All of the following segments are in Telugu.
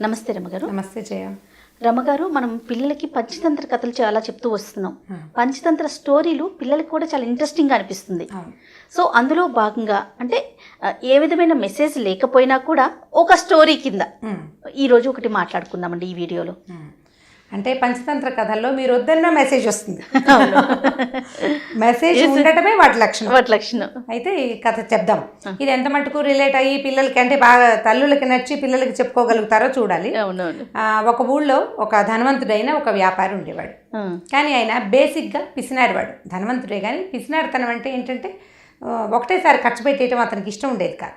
నమస్తే రమగారు. నమస్తే జయ. రమగారు, మనం పిల్లలకి పంచతంత్ర కథలు చాలా చెప్తూ వస్తున్నాం. పంచతంత్ర స్టోరీలు పిల్లలకి కూడా చాలా ఇంట్రెస్టింగ్గా అనిపిస్తుంది. సో అందులో భాగంగా అంటే ఏ విధమైన మెసేజ్ లేకపోయినా కూడా ఒక స్టోరీ కింద ఈరోజు ఒకటి మాట్లాడుకుందామండి ఈ వీడియోలో. అంటే పంచతంత్ర కథల్లో మీరు వద్దన్న మెసేజ్ వస్తుంది. మెసేజ్ ఉండటమే వాటి లక్షణం. అయితే ఈ కథ చెప్దాం. ఇది ఎంత మటుకు రిలేట్ అయ్యి పిల్లలకి అంటే బాగా తల్లులకి నచ్చి పిల్లలకి చెప్పుకోగలుగుతారో చూడాలి. ఒక ఊళ్ళో ఒక ధనవంతుడైన ఒక వ్యాపారి ఉండేవాడు. కానీ ఆయన బేసిక్గా పిసినారివాడు. ధనవంతుడే కానీ పిసినారితనం అంటే ఏంటంటే ఒకటేసారి ఖర్చు పెట్టేయటం అతనికి ఇష్టం ఉండేది కాదు.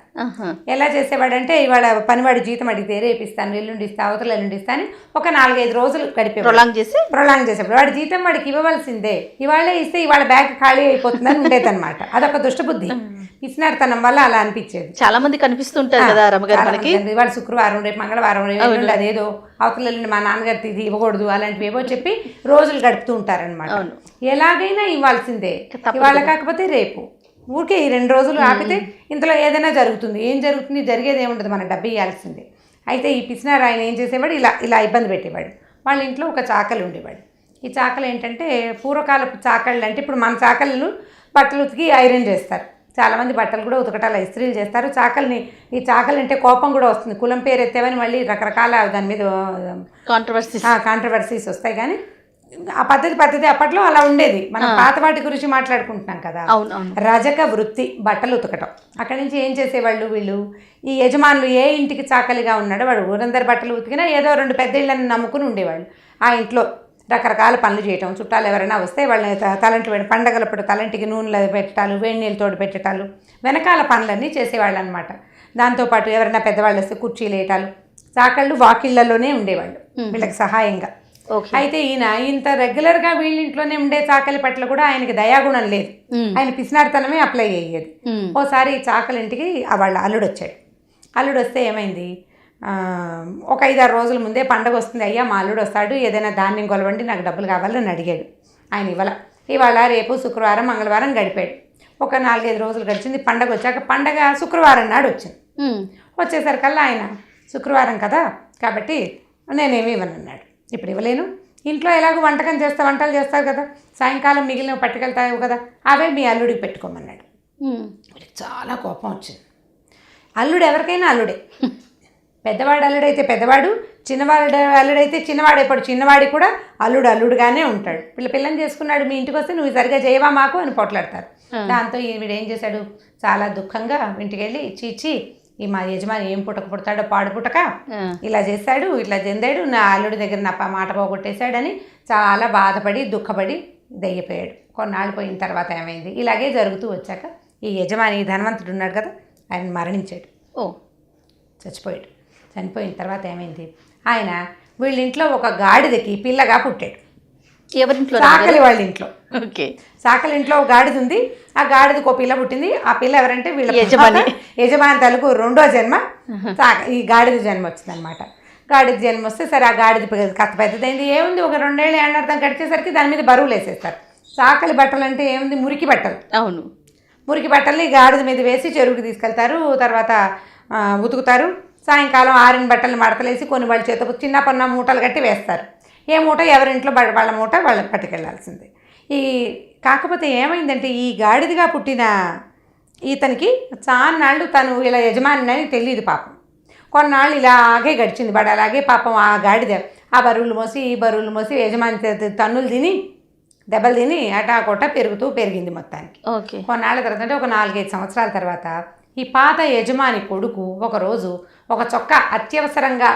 ఎలా చేసేవాడంటే ఇవాళ పనివాడి జీతం అడిగితే రేపు ఇస్తాను, ఎల్లుండి ఇస్తా, అవతల ఎల్లుండి ఇస్తాను ఒక 4-5 రోజులు గడిపే ప్రొలాంగ్ చేసేవాడు. వాడి జీతం వాడికి ఇవ్వవలసిందే, ఇవాళే ఇస్తే ఇవాళ బ్యాగ్ ఖాళీ అయిపోతుందని ఉండేదన్నమాట. అదొక దుష్టబుద్ధి. పిసినారితనం వల్ల అలా అనిపించేది. చాలా మంది కనిపిస్తుంటారు కదా రమగారు మనకి. ఇవాళ శుక్రవారం, రేపు మంగళవారం, రేపు అదేదో అవతల ఎల్లుండి మా నాన్నగారి ఇది ఇవ్వకూడదు అలాంటివి ఏవో చెప్పి రోజులు గడుపుతూ ఉంటారనమాట. ఎలాగైనా ఇవ్వాల్సిందే, ఇవాళ కాకపోతే రేపు. ఊరికే ఈ 2 రోజులు ఆపితే ఇంతలో ఏదైనా జరుగుతుంది. ఏం జరుగుతుంది? జరిగేది ఏముండదు, మన డబ్బు ఇవ్వాల్సిందే. అయితే ఈ పిసినారు ఆయన ఏం చేసేవాడు, ఇలా ఇబ్బంది పెట్టేవాడు. వాళ్ళ ఇంట్లో ఒక చాకలి ఉండేవాడు. ఈ చాకలి ఏంటంటే పూర్వకాలపు చాకళ్ళు అంటే ఇప్పుడు మన చాకళ్ళు బట్టలు ఉతికి ఐరన్ చేస్తారు. చాలామంది బట్టలు కూడా ఉతకటాలు ఇస్త్రీలు చేస్తారు. ఈ చాకలి అంటే కోపం కూడా వస్తుంది. కులం పేరు ఎత్తేవని మళ్ళీ రకరకాల దాని మీద కాంట్రవర్సీస్ వస్తాయి. కానీ ఆ పద్ధతి అప్పట్లో అలా ఉండేది. మనం పాత వాటి గురించి మాట్లాడుకుంటున్నాం కదా. రజక వృత్తి, బట్టలు ఉతకటం. అక్కడి నుంచి ఏం చేసేవాళ్ళు వీళ్ళు, ఈ యజమానులు ఏ ఇంటికి చాకలిగా ఉన్నాడో వాడు ఊరందరి బట్టలు ఉతికినా ఏదో 2 పెద్ద ఇళ్ళని నమ్ముకుని ఉండేవాళ్ళు. ఆ ఇంట్లో రకరకాల పనులు చేయటం, చుట్టాలు ఎవరైనా వస్తే వాళ్ళని తలంటి పండగలప్పుడు తలంటికి నూనెలు పెట్టాలు, వేడి నీళ్ళు తోడు పెట్టాలు, వెనకాల పనులన్నీ చేసేవాళ్ళు అనమాట. దాంతోపాటు ఎవరైనా పెద్దవాళ్ళు వస్తే కుర్చీలు వేయటాలు. చాకళ్ళు వాకిళ్లలోనే ఉండేవాళ్ళు వీళ్ళకి సహాయంగా. అయితే ఈయన ఇంత రెగ్యులర్గా వీళ్ళింట్లోనే ఉండే చాకలి పట్ల కూడా ఆయనకి దయాగుణం లేదు. ఆయన పిసినారితనమే అప్లై అయ్యేది. ఓసారి ఈ చాకలి ఇంటికి వాళ్ళ అల్లుడు వచ్చాడు. అల్లుడు వస్తే ఏమైంది, ఒక 5-6 రోజుల ముందే పండగ వస్తుంది, అయ్యా మా అల్లుడు వస్తాడు, ఏదైనా ధాన్యం కొలవండి, నాకు డబ్బులు కావాలని అడిగాడు. ఆయన ఇవాళ రేపు శుక్రవారం మంగళవారం గడిపాడు. ఒక 4-5 రోజులు గడిచింది. పండగ వచ్చాక పండగ శుక్రవారం నాడు వచ్చింది. వచ్చేసరికల్లా ఆయన శుక్రవారం కదా కాబట్టి నేనేమి ఇవ్వనన్నాడు. ఇప్పుడు ఇవ్వలేను, ఇంట్లో ఎలాగో వంటలు చేస్తారు కదా, సాయంకాలం మిగిలిన పట్టుకెళ్తావు కదా, అవే మీ అల్లుడికి పెట్టుకోమన్నాడు. వీడికి చాలా కోపం వచ్చింది. అల్లుడు ఎవరికైనా అల్లుడే. పెద్దవాడు అల్లుడైతే పెద్దవాడు, చిన్నవాడు అల్లుడైతే చిన్నవాడు. ఎప్పుడు చిన్నవాడి కూడా అల్లుడుగానే ఉంటాడు. పిల్లని చేసుకున్నాడు, మీ ఇంటికి వస్తే నువ్వు సరిగా చేయవా మాకు అని పోట్లాడతారు. దాంతో వీడు ఏం చేశాడు, చాలా దుఃఖంగా ఇంటికి వెళ్ళి చీచి ఈ మా యజమాని ఏం పుట్టక పాడు పుట్టక ఇలా చేశాడు, ఇట్లా చెందాడు, నా అల్లుడి దగ్గర నా మాట పోగొట్టేశాడని చాలా బాధపడి దుఃఖపడి దయ్యిపోయాడు. కొన్నాళ్ళు పోయిన తర్వాత ఏమైంది, ఇలాగే జరుగుతూ వచ్చాక ఈ యజమాని ధనవంతుడు ఉన్నాడు కదా, ఆయన మరణించాడు. చచ్చిపోయాడు. చనిపోయిన తర్వాత ఏమైంది, ఆయన వీళ్ళింట్లో ఒక గాడిదకి పిల్లగా పుట్టాడు. ఎవరింట్లో? చాకలి వాళ్ళ ఇంట్లో. చాకలి ఇంట్లో ఒక గాడిద ఉంది. ఆ గాడిదకు ఒక పిల్ల పుట్టింది. ఆ పిల్ల ఎవరంటే వీళ్ళ యజమాని తలకు 2వ జన్మ ఈ గాడిద జన్మ వచ్చిందనమాట. గాడిద జన్మ వస్తే సరే ఆ గాడిద కథ పెద్దదైంది. ఏముంది, ఒక 2 ఏళ్ళు ఏళ్ళర్థం గడిచేసరికి దాని మీద బరువులు వేసేస్తారు. చాకలి బట్టలు అంటే ఏముంది, మురికి బట్టలు. అవును, మురికి బట్టల్ని గాడిద మీద వేసి చెరువుకి తీసుకెళ్తారు. తర్వాత ఉతుకుతారు. సాయంకాలం ఆరిన బట్టలు మడతలేసి కొన్ని వాళ్ళ చేత చిన్న మూటలు కట్టి వేస్తారు. ఏ మూట ఎవరింట్లో వాళ్ళ మూట వాళ్ళని పట్టుకెళ్లాల్సిందే. కాకపోతే ఏమైందంటే ఈ గాడిదగా పుట్టిన ఇతనికి చాన్నాళ్ళు తను ఇలా యజమాని అని తెలియదు పాపం. కొన్నాళ్ళు ఇలాగే గడిచింది. అలాగే పాపం ఆ గాడిద ఆ బరువులు మోసి ఈ బరువులు మోసి యజమాని తన్నులు తిని దెబ్బలు తిని అటాకొట పెరిగింది మొత్తానికి. కొన్నాళ్ళ తర్వాత అంటే ఒక 4-5 సంవత్సరాల తర్వాత ఈ పాత యజమాని కొడుకు ఒకరోజు ఒక చొక్కా అత్యవసరంగా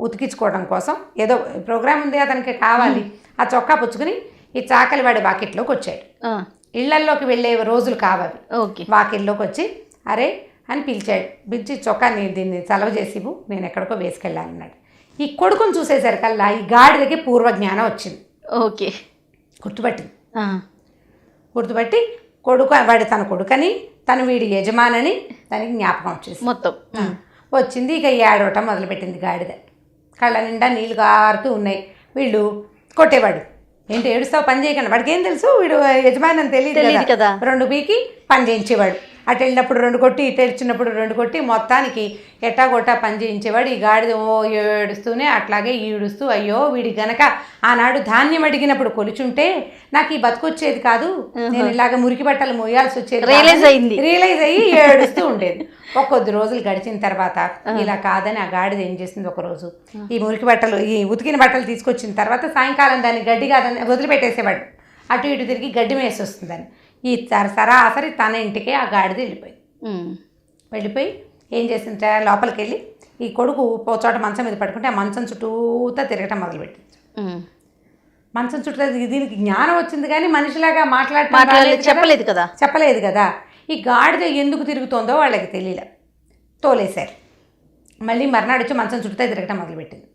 ఉతికించుకోవడం కోసం ఏదో ప్రోగ్రామ్ ఉంది, అతనికి కావాలి. ఆ చొక్కా పుచ్చుకుని ఈ చాకలి వాడి వాకిట్లోకి వచ్చాడు. ఇళ్లల్లోకి వెళ్ళే రోజులు కావాలి. వాకిట్లోకి వచ్చి అరే అని పిలిచి చొక్కాని దీన్ని చలవ చేసివు, నేను ఎక్కడికో వేసుకెళ్ళాలన్నాడు. ఈ కొడుకుని చూసేసరికల్లా ఈ గాడిదకి పూర్వజ్ఞానం వచ్చింది. గుర్తుపట్టి వాడి తన కొడుకని, తను వీడి యజమానని దానికి జ్ఞాపకం వచ్చేసి మొత్తం వచ్చింది. ఇక ఏడవటం మొదలుపెట్టింది గాడిద. కళ్ళ నిండా నీళ్ళు గారుతూ ఉన్నాయి. వీళ్ళు కొట్టేవాడు, ఏంటి ఏడుస్తావు, పని చేయకుండా. వాడికి ఏం తెలుసు, వీడు యజమాని అని తెలియదు కదా. 2 పీకి పని చేయించేవాడు. అటు వెళ్ళినప్పుడు 2 కొట్టి ఇటు వచ్చినప్పుడు 2 కొట్టి మొత్తానికి ఎట్టాగొట్టా పని చేయించేవాడు. ఈ గాడిద ఏడుస్తూనే అట్లాగే ఈడుస్తూ అయ్యో వీడి గనక ఆనాడు ధాన్యం అడిగినప్పుడు కొలుచుంటే నాకు ఈ బతుకొచ్చేది కాదు, నేను ఇలాగ మురికి బట్టలు మోయాల్సి వచ్చేది, రియలైజ్ అయ్యి ఏడుస్తూ ఉండేది. కొద్ది రోజులు గడిచిన తర్వాత ఇలా కాదని ఆ గాడిద ఏం చేసింది, ఒకరోజు ఈ మురికి బట్టలు ఈ ఉతికిన బట్టలు తీసుకొచ్చిన తర్వాత సాయంకాలం దాన్ని గడ్డి కాదని వదిలిపెట్టేసేవాడు. అటు ఇటు తిరిగి గడ్డి వేసి వస్తుందని ఈ సరాసరి తన ఇంటికే ఆ గాడిద వెళ్ళిపోయి ఏం చేసింది, లోపలికి వెళ్ళి ఈ కొడుకు చోట మంచం మీద పడుకుంటే ఆ మంచం చుట్టూతా తిరగటం మొదలుపెట్టింది. మంచం చుట్టూ దీనికి జ్ఞానం వచ్చింది కానీ మనిషిలాగా చెప్పలేదు కదా. ఈ గాడిద ఎందుకు తిరుగుతోందో వాళ్ళకి తెలియలే, తోలేశారు. మళ్ళీ మర్నాడు వచ్చి మంచం చుట్టూ తిరగటం మొదలుపెట్టింది.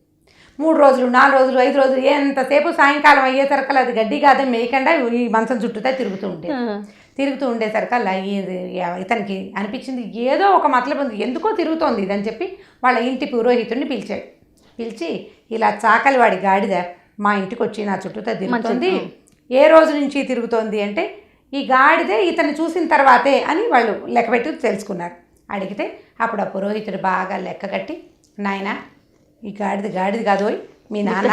3 రోజులు 4 రోజులు 5 రోజులు ఎంతసేపు సాయంకాలం అయ్యేసరికల్లా అది గడ్డి కాదని మేయకుండా ఈ మంచం చుట్టూతా తిరుగుతూ ఉండేసరికల్లా ఇతనికి అనిపించింది ఏదో ఒక మతలబు ఉంది, ఎందుకో తిరుగుతోంది ఇదని చెప్పి వాళ్ళ ఇంటి పురోహితుడిని పిలిచి ఇలా చాకలివాడి గాడిద మా ఇంటికి వచ్చి నా చుట్టూతా తిరుగుతుంది, ఏ రోజు నుంచి తిరుగుతోంది అంటే ఈ గాడిదే ఇతను చూసిన తర్వాతే అని వాళ్ళు లెక్కపెట్టి తెలుసుకున్నారు. అడిగితే అప్పుడు ఆ పురోహితుడు బాగా లెక్క కట్టి, నాయనా ఈ గాడిద కాదోయ్ మీ నాన్న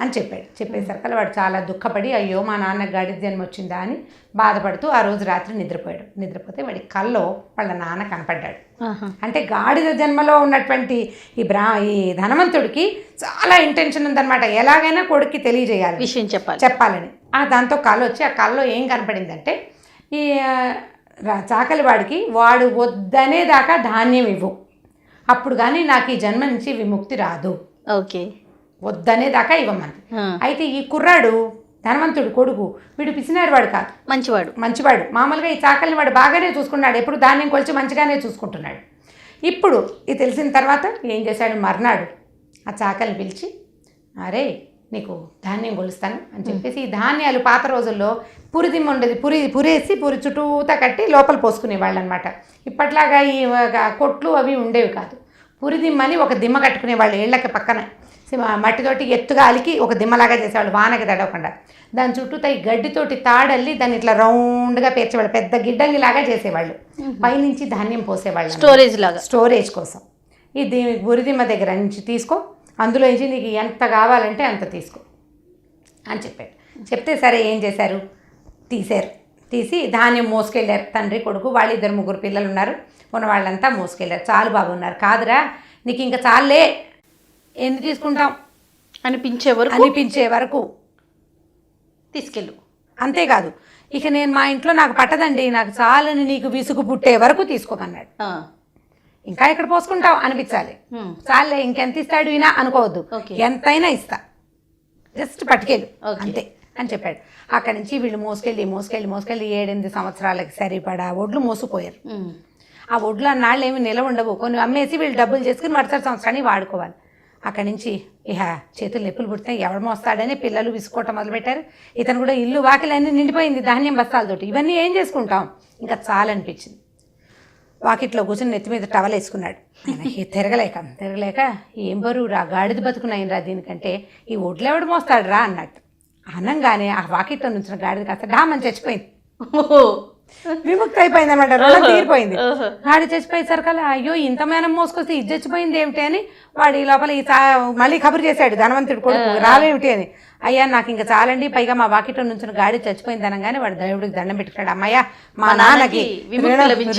అని చెప్పేసరికి వాడు చాలా దుఃఖపడి అయ్యో మా నాన్న గాడిద జన్మ వచ్చిందా అని బాధపడుతూ ఆ రోజు రాత్రి నిద్రపోతే వాడి కల్లో వాళ్ళ నాన్న కనపడ్డాడు. అంటే గాడిద జన్మలో ఉన్నటువంటి ఈ ధనవంతుడికి చాలా ఇంటెన్షన్ ఉందన్నమాట, ఎలాగైనా కొడుక్కి తెలియజేయాలి, విషయం చెప్పాలని. దాంతో కళ్ళు వచ్చి ఆ కల్లో ఏం కనపడిందంటే ఈ చాకలివాడికి వాడు వద్దనేదాకా ధాన్యం ఇవ్వు, అప్పుడు కానీ నాకు ఈ జన్మ నుంచి విముక్తి రాదు, వద్దనేదాకా ఇవ్వమంది. అయితే ఈ కుర్రాడు ధనవంతుడు కొడుకు, వీడు పిసినారు వాడు కాదు, మంచివాడు. మామూలుగా ఈ చాకలిని వాడు బాగానే చూసుకున్నాడు, ఎప్పుడు ధాన్యం కొలిచి మంచిగానే చూసుకుంటున్నాడు. ఇప్పుడు ఇది తెలిసిన తర్వాత ఏం చేశాడు, మర్నాడు ఆ చాకలిని పిలిచి అరే నీకు ధాన్యం కొలుస్తాను అని చెప్పేసి ఈ ధాన్యాలు పాత రోజుల్లో పురిదిమ్మ ఉండేది, పురేసి పురి చుట్టూతా కట్టి లోపల పోసుకునేవాళ్ళు అనమాట. ఇప్పట్లాగా ఈ కొట్లు అవి ఉండేవి కాదు. పురిదిమ్మని ఒక దిమ్మ కట్టుకునేవాళ్ళు ఇళ్ళకి పక్కన, మట్టితోటి ఎత్తుగా అలికి ఒక దిమ్మలాగా చేసేవాళ్ళు వానకి తడవకుండా. దాని చుట్టూతా ఈ గడ్డితోటి తాడల్లి దాన్ని ఇట్లా రౌండ్గా పేర్చేవాళ్ళు, పెద్ద గిడ్డంగిలాగా చేసేవాళ్ళు. పైనుంచి ధాన్యం పోసేవాళ్ళు స్టోరేజ్ కోసం. ఇది పురిదిమ్మ దగ్గర నుంచి తీసుకో, అందులో నుంచి నీకు ఎంత కావాలంటే అంత తీసుకో అని చెప్పాడు. చెప్తే సరే ఏం చేశారు, తీసి ధాన్యం మోసుకెళ్ళారు. తండ్రి కొడుకు, వాళ్ళు 2-3 పిల్లలు ఉన్నారు, ఉన్న వాళ్ళంతా మోసుకెళ్ళారు. చాలు బాబు ఉన్నారు, కాదురా నీకు ఇంకా చాలే, ఎందుకు తీసుకుంటాం అనిపించే వరకు తీసుకెళ్ళు, అంతేకాదు ఇక నేను మా ఇంట్లో నాకు పట్టదండి, నాకు చాలని నీకు విసుగు పుట్టే వరకు తీసుకోమన్నాడు. ఇంకా ఎక్కడ పోసుకుంటావు అనిపించాలి, చాలే ఇంకెంత ఇస్తాడు ఈయన అనుకోవద్దు, ఎంతైనా ఇస్తా, జస్ట్ పట్టుకెళ్ళు అంతే అని చెప్పాడు. అక్కడి నుంచి వీళ్ళు మోసుకెళ్ళి 7-8 సంవత్సరాలకి సరిపడా ఒడ్లు మోసుకుపోయారు. ఆ ఒడ్లు అన్నాళ్ళు ఏమి నిలవ ఉండవు, కొన్ని అమ్మేసి వీళ్ళు డబ్బులు చేసుకుని మరుసటి సంవత్సరాన్ని వాడుకోవాలి. అక్కడి నుంచి ఇహ చేతులు నొప్పులు పుడితే ఎవడు మోస్తాడని పిల్లలు విసుకోవటం మొదలుపెట్టారు. ఇతను కూడా ఇల్లు వాకిలన్నీ నిండిపోయింది ధాన్యం బస్తాలతోటి. ఇవన్నీ ఏం చేసుకుంటాం, ఇంకా చాలనిపించింది. వాకిట్లో కూర్చొని నెత్తి మీద టవల్ వేసుకున్నాడు. తిరగలేక ఏం బరువు రా, గాడిద బతుకున్నాయిరా దీనికంటే, ఈ ఒడ్లు ఎవడు మోస్తాడు రా అన్నట్టు అనంగానే ఆ వాకిట్లో నుంచిన గాడిద కాస్త డామని చచ్చిపోయింది. విముక్తి అయిపోయింది అనమాట, రుణం తీరిపోయింది. గాడి చచ్చిపోయేసరికల్లా అయ్యో ఇంత మేనం మోసుకొస్తే ఇది చచ్చిపోయింది ఏమిటి అని వాడి లోపల మళ్ళీ కబురు చేశాడు ధనవంతుడు కొడుకు, రావేమిటి అని. అయ్యా నాకు ఇంకా చాలండి, పైగా మా వాకిట్లో నుంచి గాడి చచ్చిపోయింది అనగానే వాడు దేవుడికి దండం పెట్టుకున్నాడు. అమ్మయ్య మా నాన్నకి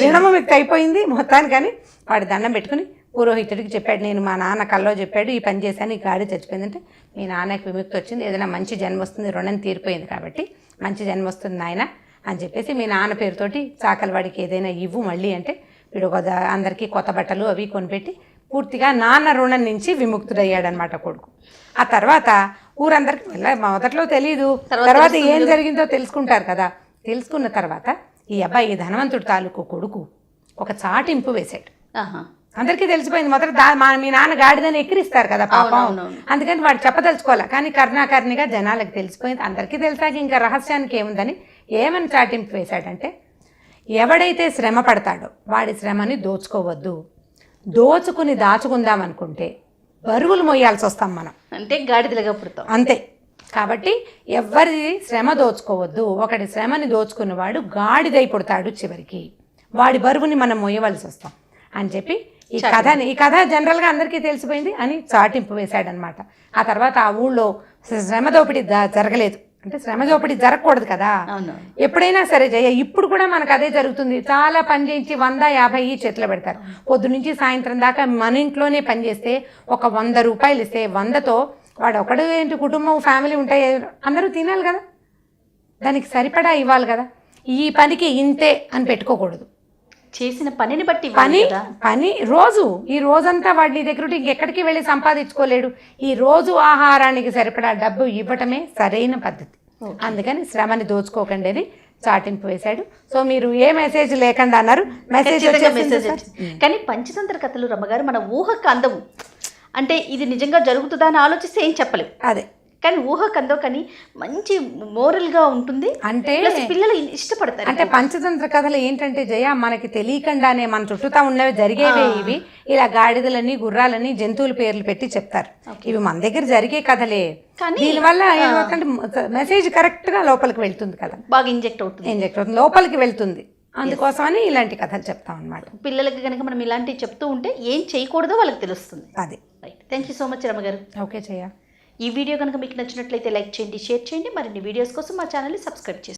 రుణముక్తి అయిపోయింది మొత్తానికని వాడు దండం పెట్టుకుని పురోహితుడికి చెప్పాడు, నేను మా నాన్న కల్లో చెప్పాడు ఈ పని చేశాను, ఈ గాడి చచ్చిపోయిందంటే మీ నాన్నకి విముక్తి వచ్చింది, ఏదైనా మంచి జన్మ వస్తుంది, రుణం తీరిపోయింది కాబట్టి మంచి జన్మ వస్తుంది నాయన అని చెప్పేసి మీ నాన్న పేరుతోటి చాకలివాడికి ఏదైనా ఇవ్వు మళ్ళీ అంటే వీడు అందరికీ కొత్త బట్టలు అవి కొనిపెట్టి పూర్తిగా నాన్న రుణం నుంచి విముక్తుడయ్యాడనమాట కొడుకు. ఆ తర్వాత ఊరందరికి మొదట్లో తెలియదు, తర్వాత ఏం జరిగిందో తెలుసుకుంటారు కదా. తెలుసుకున్న తర్వాత ఈ అబ్బాయి ధనవంతుడి తాలూకు కొడుకు ఒక చాటింపు వేశాడు. అందరికీ తెలిసిపోయింది, మొదట మీ నాన్న గాడిదని ఎక్కిరిస్తారు కదా పాపం, అందుకని వాడు చెప్పదలుచుకోవాలి. కానీ కర్ణాకర్ణిగా జనాలకు తెలిసిపోయింది. అందరికీ తెలిసాక ఇంకా రహస్యానికి ఏముందని ఏమని చాటింపు వేశాడంటే, ఎవడైతే శ్రమ పడతాడో వాడి శ్రమని దోచుకోవద్దు, దోచుకుని దాచుకుందామనుకుంటే బరువులు మొయ్యాల్సి వస్తాం మనం, అంటే గాడిదలుగా పుడతాం అంతే. కాబట్టి ఎవరి శ్రమ దోచుకోవద్దు, ఒకటి శ్రమని దోచుకున్నవాడు గాడిదై పుడతాడు చివరికి. వాడి బరువుని మనం మోయవలసి వస్తాం అని చెప్పి ఈ కథ జనరల్గా అందరికీ తెలిసిపోయింది అని చాటింపు వేశాడనమాట. ఆ తర్వాత ఆ ఊళ్ళో శ్రమ దోపిడీ జరగలేదు, అంటే శ్రమ దోపిడీ జరగకూడదు కదా. ఎప్పుడైనా సరే జయ, ఇప్పుడు కూడా మనకు అదే జరుగుతుంది. చాలా పని చేయించి 100-50 చేతిలో పెడతారు. పొద్దు నుంచి సాయంత్రం దాకా మన ఇంట్లోనే పని చేస్తే ఒక 100 రూపాయలు ఇస్తే 100తో వాడు ఒకడు ఏంటి, కుటుంబం ఫ్యామిలీ ఉంటాయి, అందరూ తినాలి కదా, దానికి సరిపడా ఇవ్వాలి కదా. ఈ పనికి ఇంతే అని పెట్టుకోకూడదు. చేసిన పనిని బట్టి పని ఈ రోజంతా వాడు నీ దగ్గర ఇంకెక్కడికి వెళ్ళి సంపాదించుకోలేడు. ఈ రోజు ఆహారానికి సరిపడా డబ్బు ఇవ్వటమే సరైన పద్ధతి. అందుకని శ్రమని దోచుకోకండి అని చాటింపు వేశాడు. సో మీరు ఏ మెసేజ్ లేకుండా అన్నారు, మెసేజ్ కానీ పంచతంత్ర కథలు రమ్మగారు మన ఊహకు అందవు. అంటే ఇది నిజంగా జరుగుతుందా అని ఆలోచిస్తే ఏం చెప్పలేము. అదే, కానీ ఊహకు అందవు, కానీ మంచి మోరల్గా ఉంటుంది. అంటే పిల్లలు ఇష్టపడతారు. అంటే పంచతంత్ర కథలు ఏంటంటే జయ, మనకి తెలియకుండానే మన చుట్టూతా ఉన్నవి జరిగేవే ఇవి. ఇలా గాడిదలని గుర్రాలని జంతువుల పేర్లు పెట్టి చెప్తారు. ఇవి మన దగ్గర జరిగే కథలే, దీనివల్ల మెసేజ్ కరెక్ట్ గా లోపలికి వెళ్తుంది కదా, బాగా ఇంజెక్ట్ అవుతుంది, లోపలికి వెళ్తుంది. అందుకోసమని ఇలాంటి కథలు చెప్తాం అనమాట. పిల్లలకి కనుక మనం ఇలాంటివి చెప్తూ ఉంటే ఏం చేయకూడదో వాళ్ళకి తెలుస్తుంది. అది right. Thank you so much రమ్మగారు. ఓకే జయ. ఈ వీడియో కనుక మీకు నచ్చినట్లయితే లైక్ చేయండి, షేర్ చేయండి. మరిన్ని వీడియోస్ కోసం మా ఛానల్ని సబ్స్క్రైబ్ చేయండి.